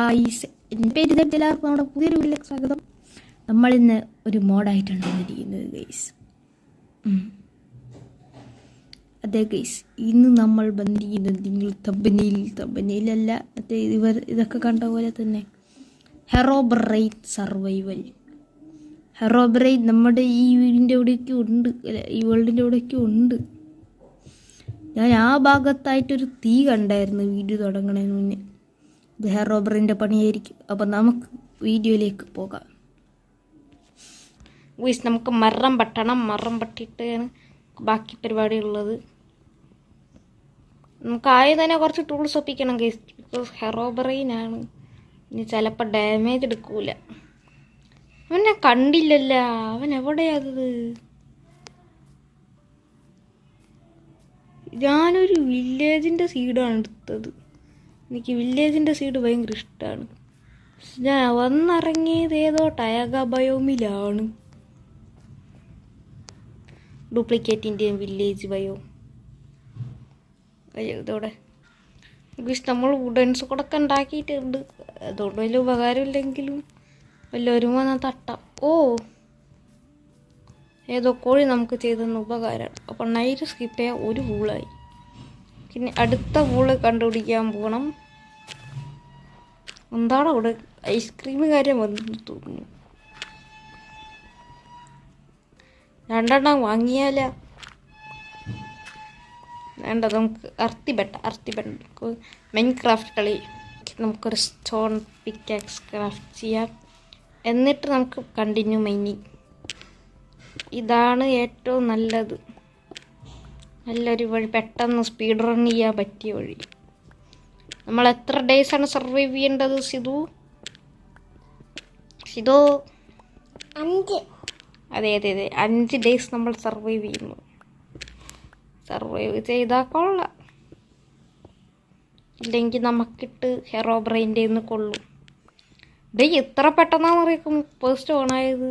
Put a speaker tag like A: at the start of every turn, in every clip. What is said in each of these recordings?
A: Guys, എൻ്റെ പേര് എല്ലാവർക്കും നമ്മുടെ പുതിയൊരു വീട്ടിലേക്ക് സ്വാഗതം. നമ്മളിന്ന് ഒരു മോഡായിട്ടാണ് വന്നിരിക്കുന്നത് ഗൈസ്. അതെ ഗൈസ്, ഇന്ന് നമ്മൾ വന്നിരിക്കുന്നത് നിങ്ങൾ തമ്പനിയിലല്ല മറ്റേ ഇതൊക്കെ കണ്ട പോലെ തന്നെ ഹെറോബ്രൈറ്റ് സർവൈവൽ. ഹെറോബ്രൈറ്റ് നമ്മുടെ ഈ വീടിൻ്റെ ഇവിടെയൊക്കെ ഉണ്ട്, അല്ല ഈ വേൾഡിൻ്റെ ഇവിടെയൊക്കെ ഉണ്ട്. ഞാൻ ആ ഭാഗത്തായിട്ടൊരു തീ കണ്ടായിരുന്നു വീഡിയോ തുടങ്ങണതിന് മുന്നേ. ഇത് ഹെറോബ്രൈൻ്റെ പണിയായിരിക്കും. അപ്പം നമുക്ക് വീഡിയോയിലേക്ക് പോകാം. ഗൈസ്, നമുക്ക് മരം പട്ടണം. മരം പട്ടിയിട്ടാണ് ബാക്കി പരിപാടിയുള്ളത്. നമുക്ക് ആദ്യം തന്നെ കുറച്ച് ടൂൾസ് ഒപ്പിക്കണം ഗൈസ്, ബിക്കോസ് ഹെറോബ്രൈനാണ്. ഇനി ചിലപ്പോൾ ഡാമേജ് എടുക്കൂല. അവനെ കണ്ടില്ലല്ല, അവൻ എവിടെയത്? ഞാനൊരു വില്ലേജിൻ്റെ സീഡാണ് എടുത്തത്. എനിക്ക് വില്ലേജിൻ്റെ സീഡ് ഭയങ്കര ഇഷ്ടമാണ്. ഞാൻ വന്നിറങ്ങിയത് ഏതോ ടയഗ ബയോമിലാണ്. ഡ്യൂപ്ലിക്കേറ്റിൻ്റെ വില്ലേജ് ബയോ. അയ്യോ, ഇതോടെ നമ്മൾ വുഡൻസ് കൂടെ ഒക്കെ ഉണ്ടാക്കിയിട്ടുണ്ട്. അതുകൊണ്ട് വലിയ ഉപകാരമില്ലെങ്കിലും വല്ല ഒരുമ തട്ടാം. ഓ, ഏതോ കോഴി നമുക്ക് ചെയ്തെന്ന് ഉപകാരമാണ്. അപ്പം നൈറ്റ് സ്കിപ്പ് ചെയ്യാൻ ഒരു വൂളായി. പിന്നെ അടുത്ത വൂള് കണ്ടുപിടിക്കാൻ പോകണം. എന്താണ് അവിടെ ഐസ്ക്രീം കാര്യം വന്നു തോന്നുന്നു. രണ്ടെണ്ണം വാങ്ങിയാല വേണ്ട. നമുക്ക് അർത്തിബെട്ട് മെയിൻ ക്രാഫ്റ്റ് കളി. നമുക്കൊരു സ്റ്റോൺ പിക്കാക്സ് ക്രാഫ്റ്റ് ചെയ്യാം. എന്നിട്ട് നമുക്ക് കണ്ടിന്യൂ മൈനിങ്. ഇതാണ് ഏറ്റവും നല്ലത്, നല്ലൊരു വഴി, പെട്ടെന്ന് സ്പീഡ് റൺ ചെയ്യാൻ പറ്റിയ വഴി. നമ്മൾ എത്ര ഡേയ്സാണ് സർവൈവ് ചെയ്യേണ്ടത് സിധു? 5. അതെ 5 ഡേയ്സ് നമ്മൾ സർവൈവ് ചെയ്യുന്നു. സർവൈവ് ചെയ്താൽ കൊള്ളാം, ഇല്ലെങ്കിൽ നമുക്കിട്ട് ഹെറോബ്രൈൻ്റെ നിന്ന് കൊള്ളും. എത്ര പെട്ടെന്നാണ് അറിയിക്കും ഫസ്റ്റ് ഓണായത്.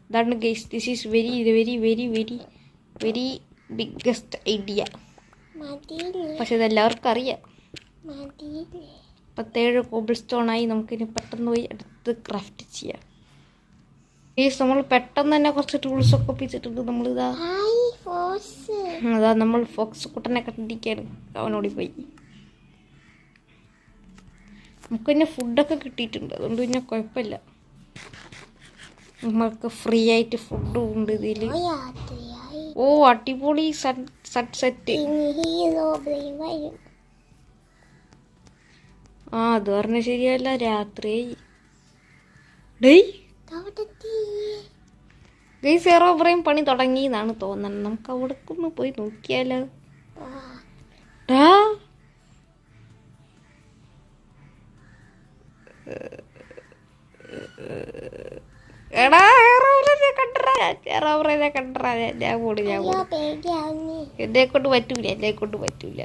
A: ഇതാണ് guys, this is very very very very very biggest idea. പക്ഷെ ഇതെല്ലാവർക്കും അറിയാം. 17 കോബിൾ സ്റ്റോണായി. നമുക്കിനി പെട്ടെന്ന് പോയി അടുത്ത് ക്രാഫ്റ്റ് ചെയ്യാം. ഗൈസ്, നമ്മൾ പെട്ടെന്ന് തന്നെ കുറച്ച് ടൂൾസൊക്കെ ഒപ്പിച്ചിട്ടുണ്ട്. അതാ നമ്മൾ ഫോക്സ് കുട്ടനെ കണ്ടിരിക്കുകയാണ്. അവനോടി പോയി. നമുക്ക് പിന്നെ ഫുഡൊക്കെ കിട്ടിയിട്ടുണ്ട്, അതുകൊണ്ട് പിന്നെ കുഴപ്പമില്ല. നമുക്ക് ഫ്രീ ആയിട്ട് ഫുഡും ഉണ്ട് ഇതിൽ. ഓ, അടിപൊളി സൺസെറ്റ്. ആ, അത് പറഞ്ഞ ശരിയല്ല, രാത്രിയായി. ഗൈസ്, ഹെറോബ്രൈൻ പണി തുടങ്ങി എന്നാണ് തോന്നുന്നത്. നമുക്ക് അവിടേക്കൊന്ന് പോയി നോക്കിയാലോ. എടാ, ഹെറോബ്രൈനെ കണ്ടറാ. ഞാൻ പോട്. എന്നെ കൊണ്ട് പറ്റൂല.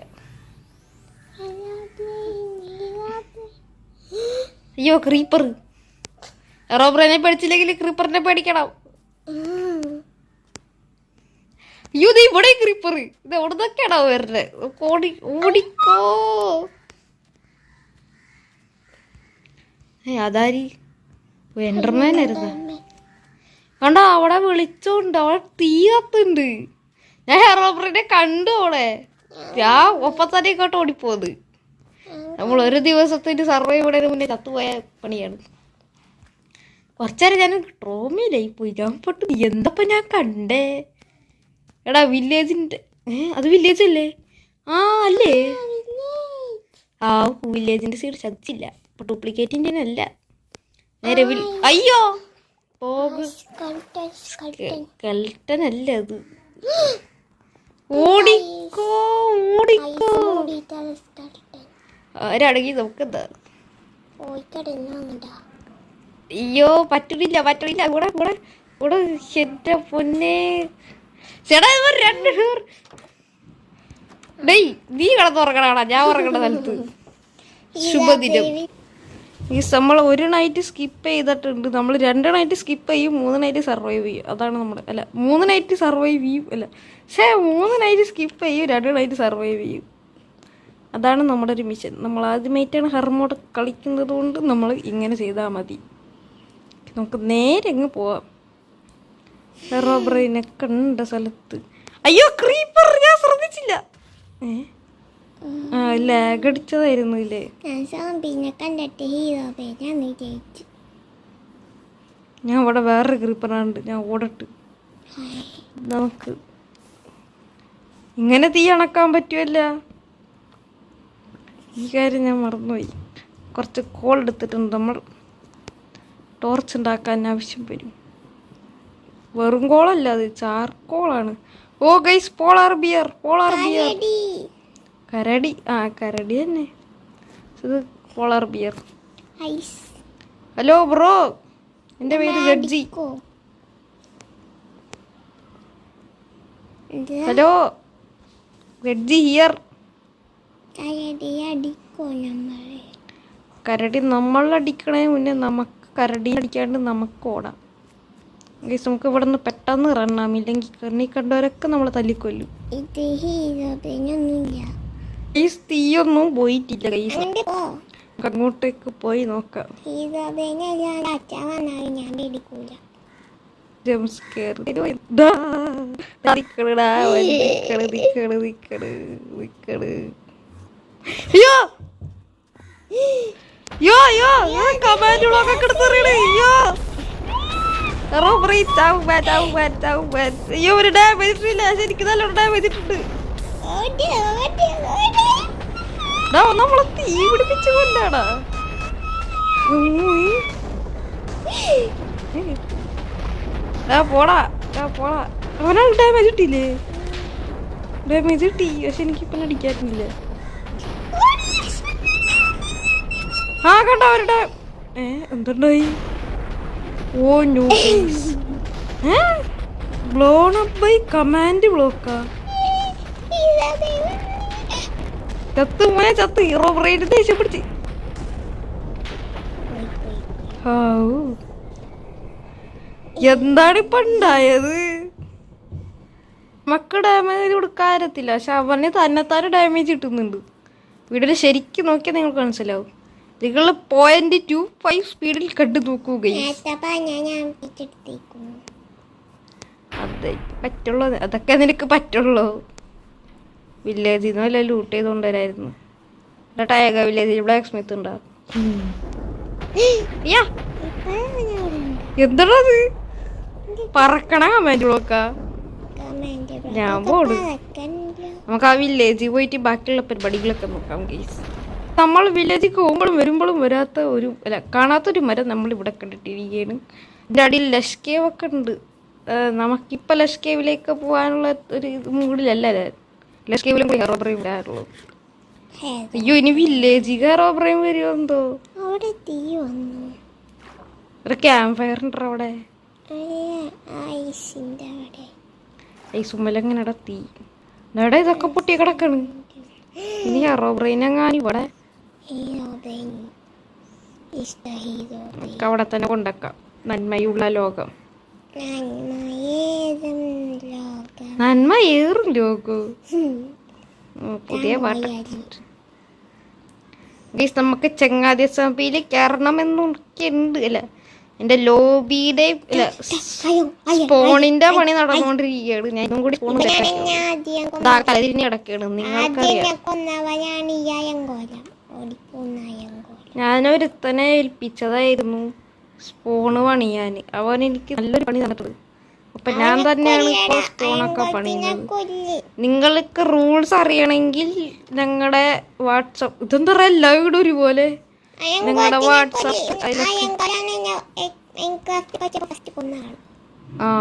A: അയ്യോ, ക്രീപ്പർ. ഹെറോബ്രൈനെ പേടിച്ചില്ലെങ്കിൽ ക്രീപ്പറിനെ പേടിക്കണം. അയ്യോ, ഇവിടെ ക്രീപ്പർ. ഇത് എവിടുന്നൊക്കെയാണോ വരുന്നത്? ഓടിക്കോ. അതാരി എൻഡർമാൻ ആയിരുന്ന കണ്ടോ? അവിടെ വിളിച്ചോണ്ട് അവിടെ തീ കത്തുണ്ട്. ഞാൻ ഹെറോബ്രൈനെ കണ്ടു. അവിടെ ഞാൻ ഒപ്പം തന്നെ ഇങ്ങോട്ട് ഓടിപ്പോത്. നമ്മൾ ഒരു ദിവസത്തിന് സർവൈവ് ചെയ്യുന്നതിന് മുന്നേ ചത്തുപോയ പണിയാണ്. കുറച്ചേരം ഞാൻ ട്രോമയിലായി പോയി. ഞാൻ പെട്ടു എന്തപ്പ ഞാൻ കണ്ടേ. എടാ, വില്ലേജിൻ്റെ അത് വില്ലേജ് അല്ലേ? ആ അല്ലേ, ആ വില്ലേജിൻ്റെ സൈഡ് ചതിച്ചില്ല. ഇപ്പൊ ഡ്യൂപ്ലിക്കേറ്റിൻ്റെ അല്ല, നേരെ അയ്യോ സ്കെൽട്ടൻ അല്ല അത്. ഓടിക്കോ. ആരടങ്ങി നോക്കെന്താ? അയ്യോ, പറ്റില്ല. കൂടെ എന്റെ പൊന്നെ. ചേട്ടാ, 2 പേർ. നീ കിടന്നുറങ്ങണാടാ, ഞാൻ ഉറങ്ങണ സ്ഥലത്ത്. ശുഭദിനം. ഈ നമ്മൾ ഒരു നൈറ്റ് സ്കിപ്പ് ചെയ്തിട്ടുണ്ട്. നമ്മൾ 2 നൈറ്റ് സ്കിപ്പ് ചെയ്യും, 3 നൈറ്റ് സർവൈവ് ചെയ്യും. അതാണ് നമ്മുടെ, അല്ല 3 നൈറ്റ് സർവൈവ് ചെയ്യും, അല്ല 3 നൈറ്റ് സ്കിപ്പ് ചെയ്യും, 2 നൈറ്റ് സർവൈവ് ചെയ്യും. അതാണ് നമ്മുടെ ഒരു മിഷൻ. നമ്മൾ ആദ്യമായിട്ടാണ് ഹെർമോഡ് കളിക്കുന്നത് കൊണ്ട് നമ്മൾ ഇങ്ങനെ ചെയ്താൽ മതി. നമുക്ക് നേരെ അങ്ങ് പോവാം. ഹെറോബ്രെയിനെ കണ്ട സ്ഥലത്ത്. അയ്യോ ക്രീപ്പർ, ഞാൻ ശ്രദ്ധിച്ചില്ല. ആ ലാഗ് അടിച്ചതായിരുന്നു ഇല്ലേ. ഞാൻ ഇവിടെ വേറൊരു ക്രീപ്പറാണ്ട്, ഞാൻ ഓടട്ട്. നമുക്ക് ഇങ്ങനെ തീ അണക്കാൻ പറ്റുമല്ല. ഈ കാര്യം ഞാൻ മറന്നുപോയി. കുറച്ച് കോൾ എടുത്തിട്ടുണ്ട്. നമ്മൾ ടോർച്ച് ഉണ്ടാക്കാൻ ആവശ്യം വരും. വെറും കോളല്ല, അത് ചാർക്കോളാണ്. ഓ ഗൈസ്, പോളാർ ബിയർ. കരടി. ആ കരടി തന്നെ ഇത്. Polar beer. ഹലോ ബ്രോ, എൻ്റെ പേര് ഗഡ്ജി. Hello ഗഡ്ജി here. കരടി നമ്മളടിക്കണേ മുന്നേ നമുക്ക് കരടി അടിക്കാണ്ട് നമുക്ക് ഓടാം. ഗൈസ്, നമുക്ക് ഇവിടെ നിന്ന് പെട്ടെന്ന് റണ്ണാം, ഇല്ലെങ്കിൽ കണ്ണി കണ്ടവരൊക്കെ നമ്മളെ തല്ലിക്കൊല്ലും. ഗൈസ്, തീയൊന്നും പോയിട്ടില്ല. ഗൈസ്, അങ്ങോട്ടേക്ക് പോയി നോക്കാം. ഒരു ഡാമേജ് ഇല്ല, ശരിക്കും നല്ല ഡാമേജ് ഇട്ടുണ്ട്. നമ്മളെ തീ പിടിപ്പിച്ചു കൊണ്ടാടാ. പോടാ പോടാ. അവനാണ് ഡാമേജ് കിട്ടിയില്ലേ? ഡാമേജ് കിട്ടി, പക്ഷെ എനിക്കിപ്പം അടിക്കാറ്റില്ല. ആ കണ്ട അവരുടെ എന്തുണ്ടായി? Oh no, blown up by command ബ്ലോക്കാ. ചത്ത് ഹീറോബ്രെയിനെ ദേഷ്യപ്പെടുത്തി. എന്താണ് ഇപ്പൊ ഉണ്ടായത്? നമുക്ക് ഡാമേജ് കൊടുക്കാരത്തില്ല, പക്ഷെ അവന് തന്നെത്താനും ഡാമേജ് കിട്ടുന്നുണ്ട്. വീഡിയോ ശരിക്കും നോക്കിയാൽ നിങ്ങൾക്ക് മനസ്സിലാവും. നിങ്ങൾ 0.25 സ്പീഡിൽ കണ്ടു നോക്കുകയും അതെ പറ്റുള്ളൂ. അതൊക്കെ നിനക്ക് പറ്റുള്ളൂ. വില്ലേജിൽ നിന്ന് വല്ല ലൂട്ട് ചെയ്ത് കൊണ്ടുവരായിരുന്നു. ടൈഗർ വില്ലേജിൽ ബ്ലാക്ക് സ്മിത്ത് ഉണ്ടാവും. എന്താണത്? പറക്കണ കമാൻഡ് ബ്ലോക്കാ. ഞാൻ പോടും. നമുക്ക് ആ വില്ലേജിൽ പോയിട്ട് ബാക്കിയുള്ള പരിപാടികളൊക്കെ നോക്കാം. ഗൈസ്, നമ്മൾ വില്ലേജിൽ പോകുമ്പോഴും വരുമ്പോഴും വരാത്ത ഒരു കാണാത്തൊരു മരം നമ്മൾ ഇവിടെ കണ്ടിട്ടിരിക്കുകയാണ്. ഇതിൻ്റെ അടിയിൽ ലഷ് കേവ് ഒക്കെ ഉണ്ട്. നമുക്കിപ്പോൾ ലഷ് കേവിലേക്ക് പോകാനുള്ള ഒരു മൂഡിലല്ല. ലഷ് കേവിലും കൂടി ഹെറോബ്രെയിൻ വരാറുള്ളൂ. അയ്യോ, ഇനി വില്ലേജിൽ ഹെറോബ്രെയിൻ വരുമോ എന്തോ. ഒരു ക്യാമ്പ് ഫയർ ഉണ്ടോ അവിടെ? ഐസുമ്മൽ എങ്ങനെ തീ ഇവിടെ ഇതൊക്കെ പൊട്ടി കിടക്കണ്. ഇനി ഹെറോബ്രെയിൻ എങ്ങാനും ഇവിടെ അവിടെ തന്നെ കൊണ്ടാക്കാം. നന്മയുള്ള ലോകം, നന്മ ഏറും ലോകവും. പുതിയ പാട്ട്. ഗൈസ്, നമുക്ക് ചങ്ങാതി സഭയിൽ കയറണമെന്നൊക്കെ ഉണ്ട്. അല്ല, എന്റെ ലോബിയുടെ സ്പോണിന്റെ പണി നടന്നുകൊണ്ടിരിക്കുകയാണ്. ഞാൻ ഇതും കൂടി സ്പോൺ കലതിരിഞ്ഞ് കിടക്കുകയാണ്. നിങ്ങൾക്കറിയാം, ഞാനൊരുത്തനെ ഏൽപ്പിച്ചതായിരുന്നു സ്പോണ് പണിയാൻ. അവൻ എനിക്ക് നല്ലൊരു പണി തന്നിട്ടത്. അപ്പൊ ഞാൻ തന്നെയാണ് ഇപ്പോൾ സ്പോണൊക്കെ പണിയുന്നത്. നിങ്ങൾക്ക് റൂൾസ് അറിയണമെങ്കിൽ ഞങ്ങളുടെ വാട്സപ്പ്, ഇതെന്താ പറയാ എല്ലാവരും ഒരുപോലെ, നിങ്ങളുടെ വാട്സപ്പ്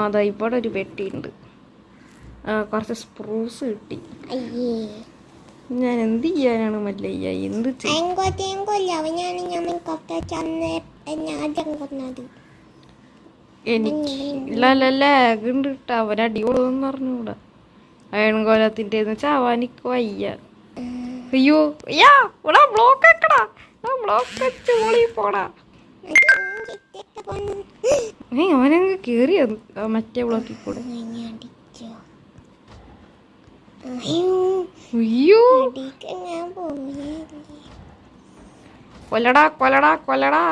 A: അതാ ഇവിടെ ഒരു പെട്ടിയുണ്ട്. കുറച്ച് സ്പ്രൂസ് കിട്ടി. ഞാൻ എന്ത് ചെയ്യാനാണ് മല്ലയ്യ? എന്ത് എനിക്ക് ലാഗ് ഉണ്ട് കേട്ടോ. അവരടിയോളെന്ന് പറഞ്ഞൂടാ. അയൺകോലത്തിൻ്റെ ചാവാനിക്ക് വയ്യ. അയ്യോ ഇവിടെ ബ്ലോക്ക് ആക്കടാ. ബ്ലോക്ക് വെച്ച് മോളിൽ പോടാ. അവനങ്ങ് കേറിയത് മറ്റേ ബ്ലോക്കിൽ കൂടെ. അയ്യോ
B: അടിക്ക് ഞാൻ പോയില്ലേ.
A: കൊല്ലടാ കൊല്ലടാ കൊല്ലടാ.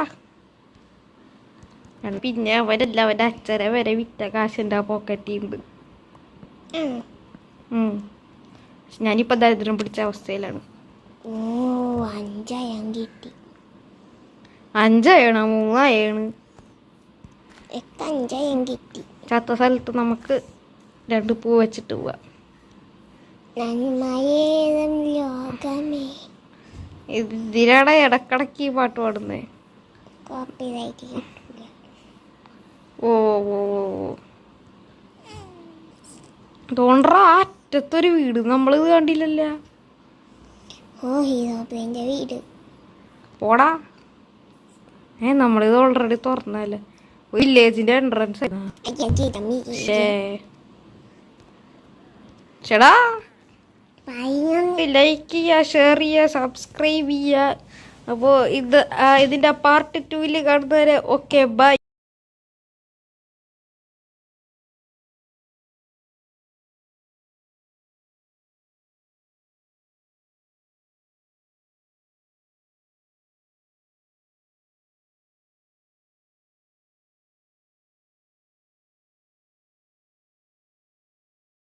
A: പിന്നെ അവരല്ല അവന്റെ അച്ഛനെ വരെ വിറ്റ കാശിന്റെ ആ പോക്കറ്റിണ്ട്. ഞാനിപ്പോ ദരിദ്രം പിടിച്ച അവസ്ഥയിലാണ്.
B: ഓ 5 അയം കിട്ടി.
A: 5 അയണ് 3 അയണ്.
B: 5 അയം കിട്ടി.
A: ചത്ത സ്ഥലത്ത് നമുക്ക് 2 പൂ വെച്ചിട്ട് പോവാം.
B: നന്മയേതും ലോകമേ.
A: ഇതിനാണ് ഇടക്കിടക്ക് ഈ പാട്ട് പാടുന്നേ.
B: കോപ്പിറൈറ്റ് കിട്ടൂല.
A: ഓ ഓ തോണ്ടറ ആ അറ്റത്തൊരു വീട് നമ്മളിത് കണ്ടില്ലല്ലോ.
B: ഓ ഹീറോപ്ലേന്റെ വീട്.
A: പോടാ. നമ്മളിത് ഓൾറെഡി തുറന്നല്ലേ. വില്ലേജിന്റെ എൻട്രൻസ്. ചേടാ ലൈക്ക് ചെയ്യുക, ഷെയർ ചെയ്യുക, സബ്സ്ക്രൈബ് ചെയ്യുക. അപ്പോൾ ഇതിൻ്റെ പാർട്ട് 2 കാണുന്നവരെ ഓക്കെ ബൈ.